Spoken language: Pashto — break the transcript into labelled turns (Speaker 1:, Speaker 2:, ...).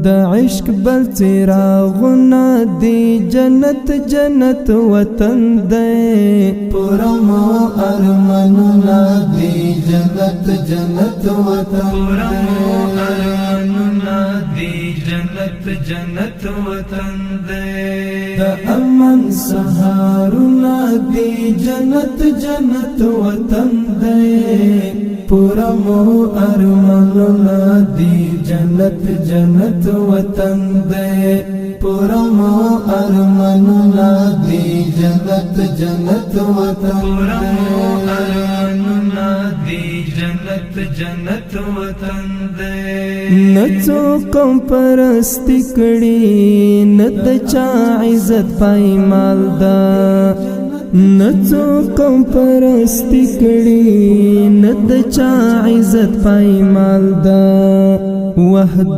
Speaker 1: د عشق بل څراغونه دی جنت جنت وطن دی
Speaker 2: پرمو ارمانونه دی جنت جنت وطن
Speaker 1: پرمو ارمانونه دی جنت جنت وطن دی د امن سهارونه دی جنت جنت وطن دی پرمو ارمانونه دی جنت جنت وطن دی
Speaker 2: پرمو ارمانونه دی جنت جنت وطن
Speaker 1: پرمو ارمانونه دی جنت جنت وطن دی نڅو قوم پرستی کړي نه د چا عزت پایمال دا نڅو قوم پرستی کړي نه د چا عزت پایمال دا وحد